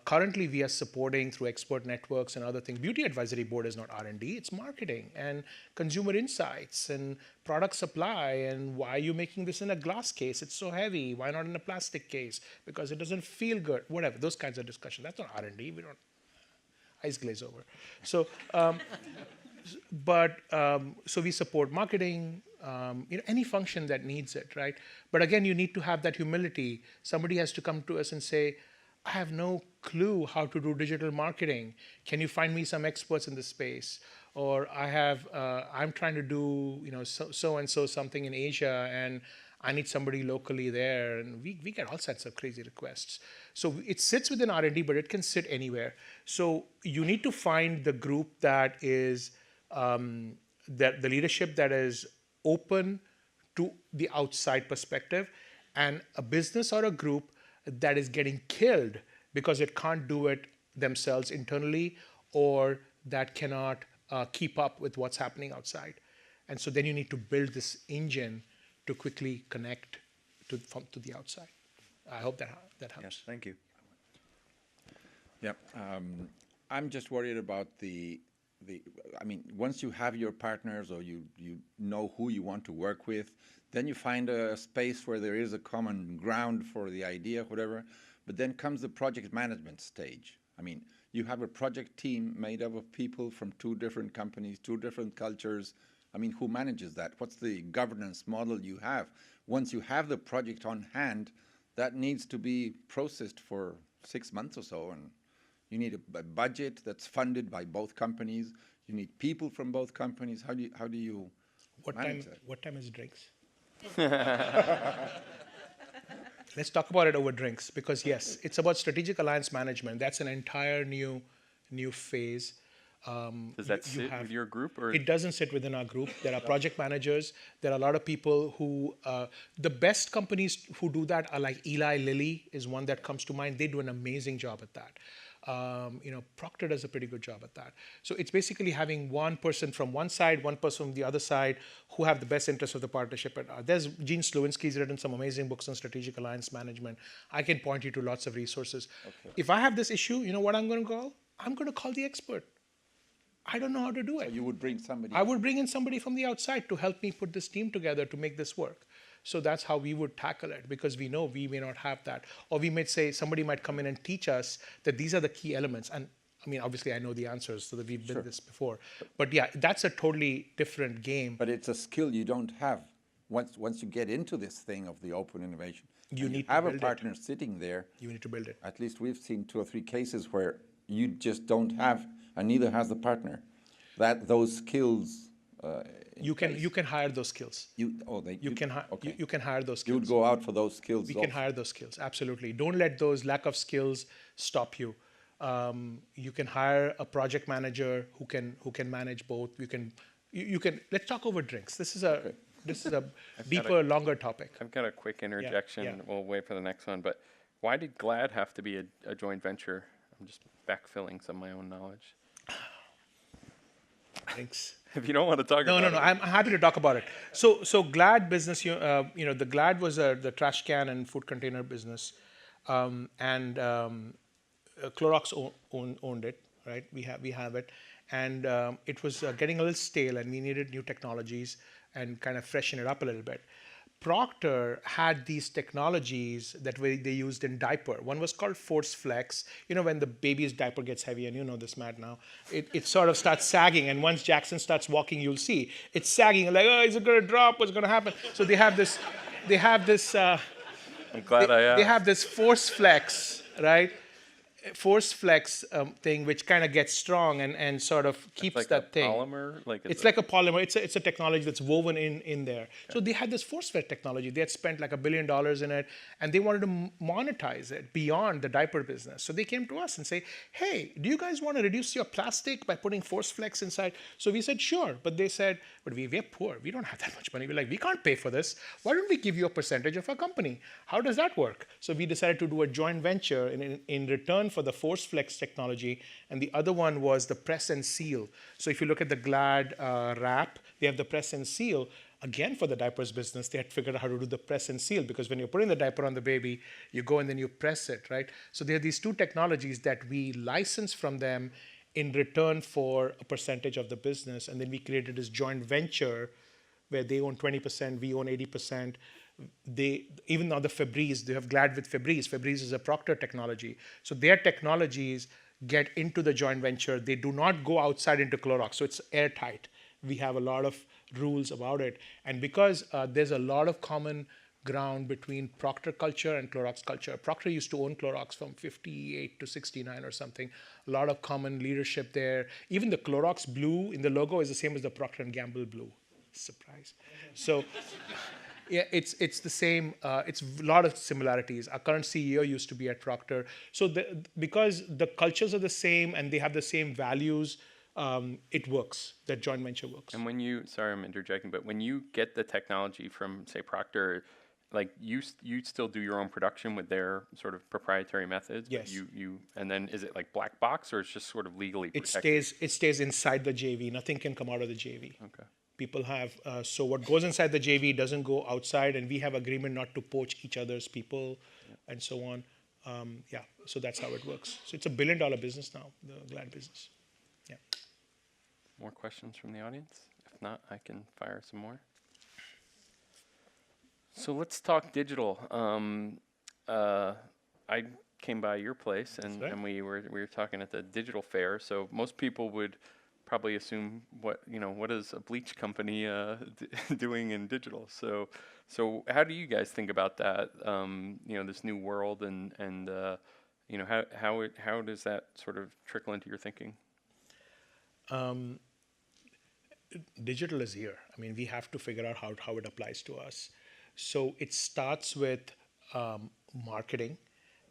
Currently, we are supporting through expert networks and other things. Beauty Advisory Board is not R&D, it's marketing and consumer insights and product supply and why are you making this in a glass case? It's so heavy. Why not in a plastic case? Because it doesn't feel good. Whatever, those kinds of discussions. That's not R&D. We don't eyes glaze over. So, so we support marketing, any function that needs it, right? But again, you need to have that humility. Somebody has to come to us and say, I have no clue how to do digital marketing. Can you find me some experts in this space? Or I'm trying to do, so and so something in Asia, and I need somebody locally there. And we get all sorts of crazy requests. So it sits within R&D, but it can sit anywhere. So you need to find the group that is, the leadership that is open to the outside perspective, and a business or a group that is getting killed because it can't do it themselves internally, or that cannot keep up with what's happening outside. And so then you need to build this engine to quickly connect to the outside. I hope that helps. Yes, thank you. Yep. I'm just worried about once you have your partners or you know who you want to work with, then you find a space where there is a common ground for the idea, whatever. But then comes the project management stage. You have a project team made up of people from 2 different companies, 2 different cultures. Who manages that? What's the governance model you have? Once you have the project on hand, that needs to be processed for 6 months or so, and you need a budget that's funded by both companies. You need people from both companies. How do you manage that? What time is drinks? Let's talk about it over drinks, because yes, it's about strategic alliance management. That's an entire new phase. Does that sit with your group? Or? It doesn't sit within our group. There are project managers. There are a lot of people who, the best companies who do that are like Eli Lilly is one that comes to mind. They do an amazing job at that. Procter does a pretty good job at that. So it's basically having one person from one side, one person from the other side, who have the best interest of the partnership. There's Gene Slowinski's written some amazing books on strategic alliance management. I can point you to lots of resources. Okay. If I have this issue, you know what I'm going to call? I'm going to call the expert. I don't know how to do it. So you would bring somebody? I would bring in somebody from the outside to help me put this team together to make this work. So that's how we would tackle it, because we know we may not have that. Or we might say, somebody might come in and teach us that these are the key elements. And obviously I know the answers, so that we've been this before. But yeah, that's a totally different game. But it's a skill you don't have. Once you get into this thing of the open innovation, you need to have build a partner sitting there. You need to build it. At least we've seen 2 or 3 cases where you just don't have, and neither has the partner, those skills. You can hire those skills. You can hire those skills. You would go out for those skills. We can hire those skills, absolutely. Don't let those lack of skills stop you. You can hire a project manager who can manage both. You can. Let's talk over drinks. This is a deeper, longer topic. I've got a quick interjection. Yeah. We'll wait for the next one. But why did GLAD have to be a joint venture? I'm just backfilling some of my own knowledge. Thanks. If you don't want to talk about it. No, I'm happy to talk about it. So GLAD business, the GLAD was the trash can and food container business, and Clorox owned it, right? We have it, and it was getting a little stale, and we needed new technologies and kind of freshen it up a little bit. Procter had these technologies that they used in diaper. One was called Force Flex. When the baby's diaper gets heavy, and you know this, Matt, now, it sort of starts sagging, and once Jackson starts walking, you'll see it's sagging. Like, oh, is it going to drop? What's going to happen? So they have this. I'm glad I asked. They have this Force Flex, right? force flex thing, which kind of gets strong and sort of keeps like that a thing. polymer, like It's like a polymer. It's a technology that's woven in there. So they had this force fed technology. They had spent like $1 billion in it, and they wanted to monetize it beyond the diaper business. So they came to us and say, "Hey, do you guys want to reduce your plastic by putting force flex inside?" So we said, "Sure," but they said, "But we're poor. We don't have that much money. We're like, we can't pay for this. Why don't we give you a percentage of our company? How does that work?" So we decided to do a joint venture in return for the force flex technology, and the other one was the press and seal. So if you look at the Glad wrap, they have the press and seal. Again, for the diapers business, they had figured out how to do the press and seal, because when you're putting the diaper on the baby, you go and then you press it, right? So there are these two technologies that we license from them in return for a percentage of the business, and then we created this joint venture where they own 20%, we own 80%. Even now the Febreze, they have Glad with Febreze. Febreze is a Procter technology. So their technologies get into the joint venture. They do not go outside into Clorox, so it's airtight. We have a lot of rules about it. And because there's a lot of common ground between Procter culture and Clorox culture. Procter used to own Clorox from 58 to 69 or something. A lot of common leadership there. Even the Clorox blue in the logo is the same as the Procter & Gamble blue. Surprise. So yeah, it's the same. It's a lot of similarities. Our current CEO used to be at Procter. So because the cultures are the same and they have the same values, it works. That joint venture works. And when you, sorry, I'm interjecting, but when you get the technology from, say, Procter, like you still do your own production with their sort of proprietary methods. Yes. But you and then is it like black box, or it's just sort of legally protected? It stays inside the JV. Nothing can come out of the JV. Okay. People have so what goes inside the JV doesn't go outside, and we have agreement not to poach each other's people, and so on. Yeah, so that's how it works. So it's $1 billion business now, the Glad business. Yeah. More questions from the audience? If not, I can fire some more. So let's talk digital. I came by your place, and, right. and we were talking at the digital fair. So most people would probably assume what is a bleach company doing in digital. So how do you guys think about that? This new world, and how does that sort of trickle into your thinking? Digital is here. I mean, we have to figure out how it applies to us. So it starts with marketing,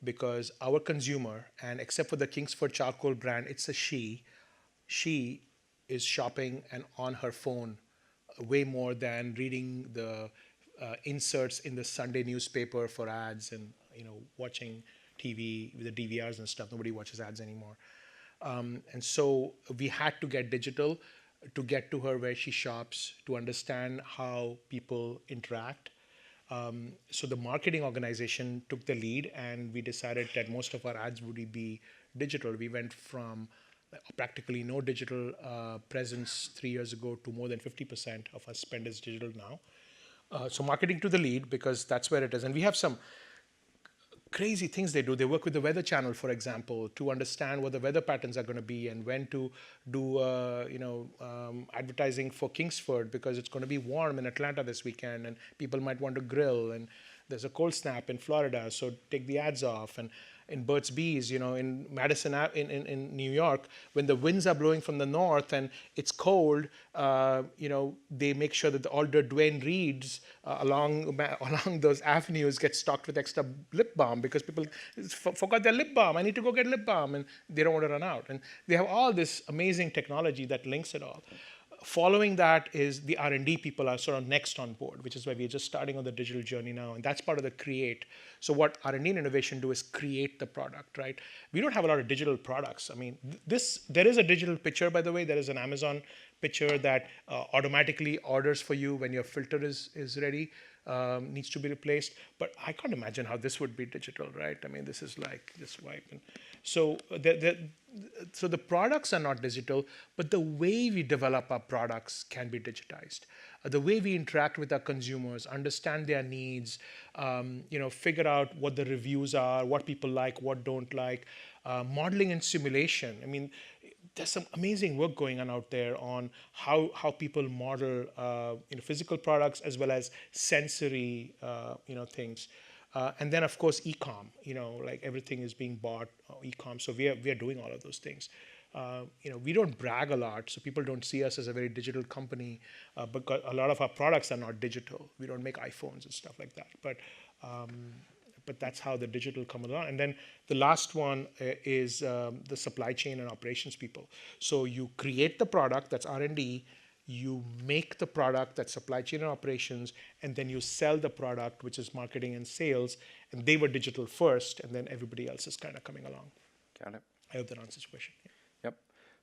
because our consumer, and except for the Kingsford charcoal brand, it's a she is shopping and on her phone way more than reading the inserts in the Sunday newspaper for ads, and watching TV with the DVRs and stuff. Nobody watches ads anymore. And so we had to get digital to get to her where she shops, to understand how people interact. So the marketing organization took the lead, and we decided that most of our ads would be digital. We went from practically no digital presence 3 years ago to more than 50% of our spend is digital now. So marketing to the lead, because that's where it is. And we have some crazy things they do. They work with the Weather Channel, for example, to understand what the weather patterns are going to be, and when to do advertising for Kingsford, because it's going to be warm in Atlanta this weekend and people might want to grill, and there's a cold snap in Florida, so take the ads off. And in Burt's Bees, in Madison, in New York, when the winds are blowing from the north and it's cold, they make sure that all the Dwayne Reeds along those avenues get stocked with extra lip balm, because people forgot their lip balm. I need to go get lip balm, and they don't want to run out. And they have all this amazing technology that links it all. Following that is the R&D people are sort of next on board, which is why we're just starting on the digital journey now, and that's part of the create. So what R&D and innovation do is create the product, right? We don't have a lot of digital products. I mean, there is a digital pitcher, by the way. There is an Amazon pitcher that automatically orders for you when your filter is ready, needs to be replaced. But I can't imagine how this would be digital, right? I mean, this is like just wipe. So the products are not digital, but the way we develop our products can be digitized. The way we interact with our consumers, understand their needs, figure out what the reviews are, what people like, what don't like, modeling and simulation. I mean, there's some amazing work going on out there on how people model physical products as well as sensory things. And then of course e-com, like everything is being bought e-com. So we are doing all of those things. We don't brag a lot, so people don't see us as a very digital company, because a lot of our products are not digital. We don't make iPhones and stuff like that. But that's how the digital come along. And then the last one is the supply chain and operations people. So you create the product, that's R&D, you make the product, that's supply chain and operations, and then you sell the product, which is marketing and sales, and they were digital first, and then everybody else is kind of coming along. Got it. I hope that answers your question. Yeah. Yep.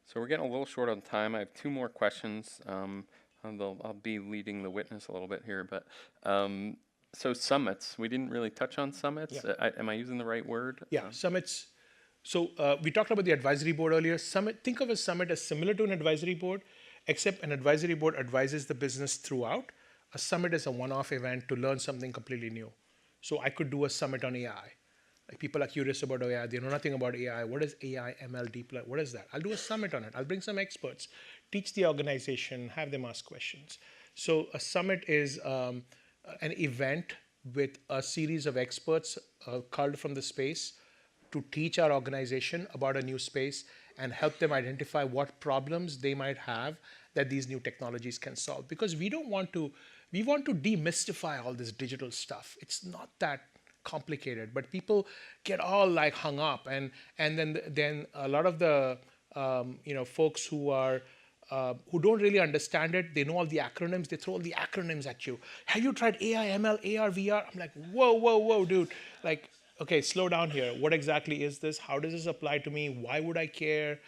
So we're getting a little short on time. I have two more questions. I'll be leading the witness a little bit here, but so summits. We didn't really touch on summits. Yeah. Am I using the right word? Yeah, summits. So we talked about the advisory board earlier. Think of a summit as similar to an advisory board, except an advisory board advises the business throughout. A summit is a one-off event to learn something completely new. So I could do a summit on AI. Like people are curious about AI. They know nothing about AI. What is AI, ML, deep learning? What is that? I'll do a summit on it. I'll bring some experts, teach the organization, have them ask questions. So a summit is an event with a series of experts culled from the space to teach our organization about a new space and help them identify what problems they might have that these new technologies can solve. Because we want to demystify all this digital stuff. It's not that complicated, but people get all like hung up, and then a lot of the folks who don't really understand it, they know all the acronyms, they throw all the acronyms at you. Have you tried AI, ML, AR, VR? I'm like, whoa, dude. Like, okay, slow down here. What exactly is this? How does this apply to me? Why would I care?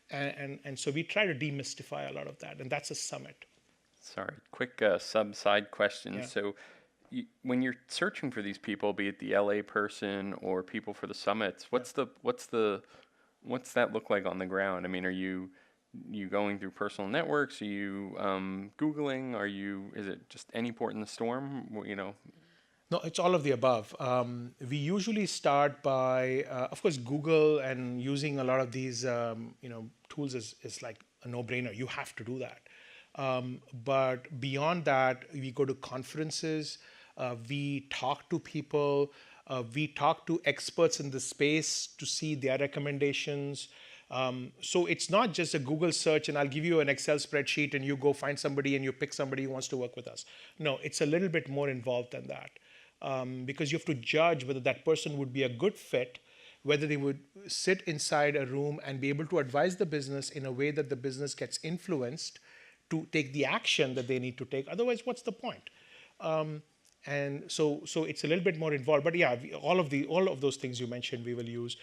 And so we try to demystify a lot of that, and that's a summit. Sorry, quick side question. Yeah. So when you're searching for these people, be it the LA person or people for the summits, what's that look like on the ground? I mean, are you going through personal networks? Are you Googling? Is it just any port in the storm? No, it's all of the above. We usually start by, of course, Google, and using a lot of these tools is like a no-brainer. You have to do that. But beyond that, we go to conferences, we talk to people, we talk to experts in the space to see their recommendations. So it's not just a Google search and I'll give you an Excel spreadsheet and you go find somebody and you pick somebody who wants to work with us. No, it's a little bit more involved than that. Because you have to judge whether that person would be a good fit, whether they would sit inside a room and be able to advise the business in a way that the business gets influenced to take the action that they need to take. Otherwise, what's the point? And so it's a little bit more involved. But yeah, all of those things you mentioned, we will use.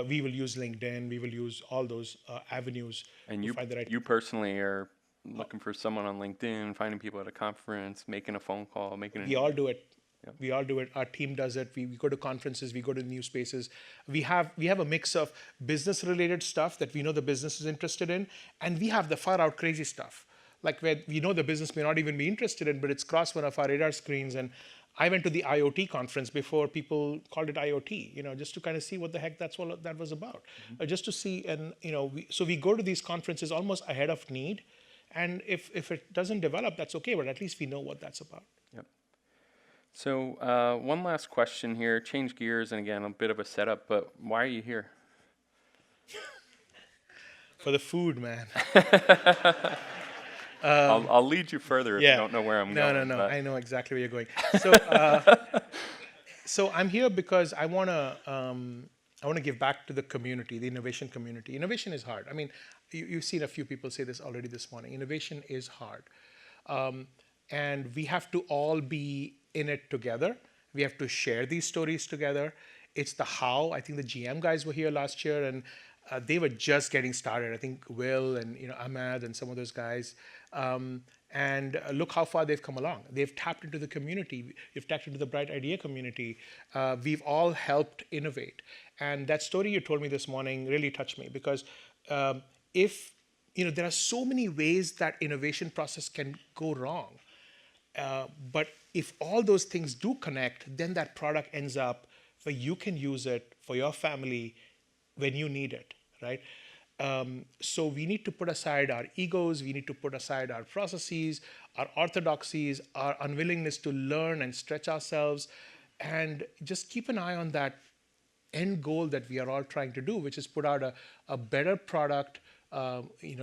We will use LinkedIn. We will use all those avenues. And to find the right. You personally are looking for someone on LinkedIn, finding people at a conference, making a phone call, We all do it. Yeah. We all do it. Our team does it. We go to conferences. We go to new spaces. We have a mix of business-related stuff that we know the business is interested in, and we have the far-out crazy stuff. Like where we know the business may not even be interested in, but it's crossed one of our radar screens. And I went to the IoT conference before people called it IoT, just to kind of see what the heck that was about. Mm-hmm. Just to see, and so we go to these conferences almost ahead of need. And if it doesn't develop, that's okay, but at least we know what that's about. Yep. So one last question here, change gears, and again, a bit of a setup, but why are you here? For the food, man. I'll lead you further if you don't know where I'm going. No. I know exactly where you're going. So I'm here because I want to give back to the community, the innovation community. Innovation is hard. I mean, you've seen a few people say this already this morning. Innovation is hard. And we have to all be in it together. We have to share these stories together. It's the how. I think the GM guys were here last year, and they were just getting started. I think Will and Ahmad and some of those guys. And look how far they've come along. They've tapped into the community. We've tapped into the bright idea community. We've all helped innovate. And that story you told me this morning really touched me, because if there are so many ways that innovation process can go wrong. But if all those things do connect, then that product ends up where you can use it for your family when you need it, right? So we need to put aside our egos, we need to put aside our processes, our orthodoxies, our unwillingness to learn and stretch ourselves, and just keep an eye on that end goal that we are all trying to do, which is put out a better product,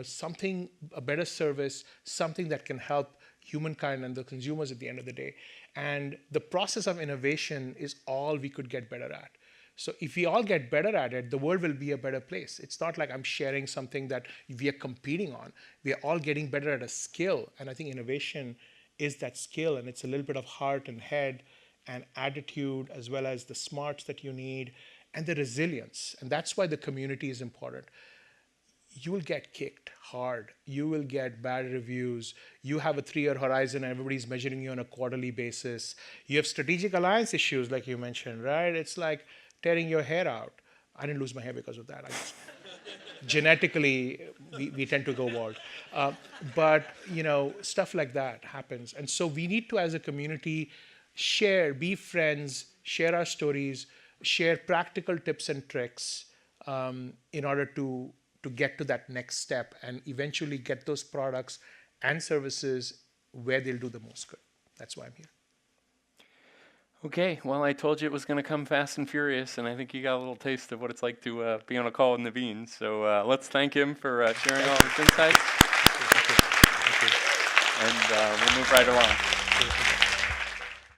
something, a better service, something that can help humankind and the consumers at the end of the day. And the process of innovation is all we could get better at. So if we all get better at it, the world will be a better place. It's not like I'm sharing something that we are competing on. We are all getting better at a skill. And I think innovation is that skill, and it's a little bit of heart and head and attitude, as well as the smarts that you need and the resilience. And that's why the community is important. You will get kicked hard. You will get bad reviews. You have a 3-year horizon and everybody's measuring you on a quarterly basis. You have strategic alliance issues, like you mentioned, right? It's like tearing your hair out. I didn't lose my hair because of that. Genetically, we tend to go bald. But, stuff like that happens. And so we need to, as a community, share, be friends, share our stories, share practical tips and tricks in order to get to that next step and eventually get those products and services where they'll do the most good. That's why I'm here. Okay, well, I told you it was going to come fast and furious, and I think you got a little taste of what it's like to be on a call with Navin. So let's thank him for sharing all his insights. Thank you. And we'll move right along.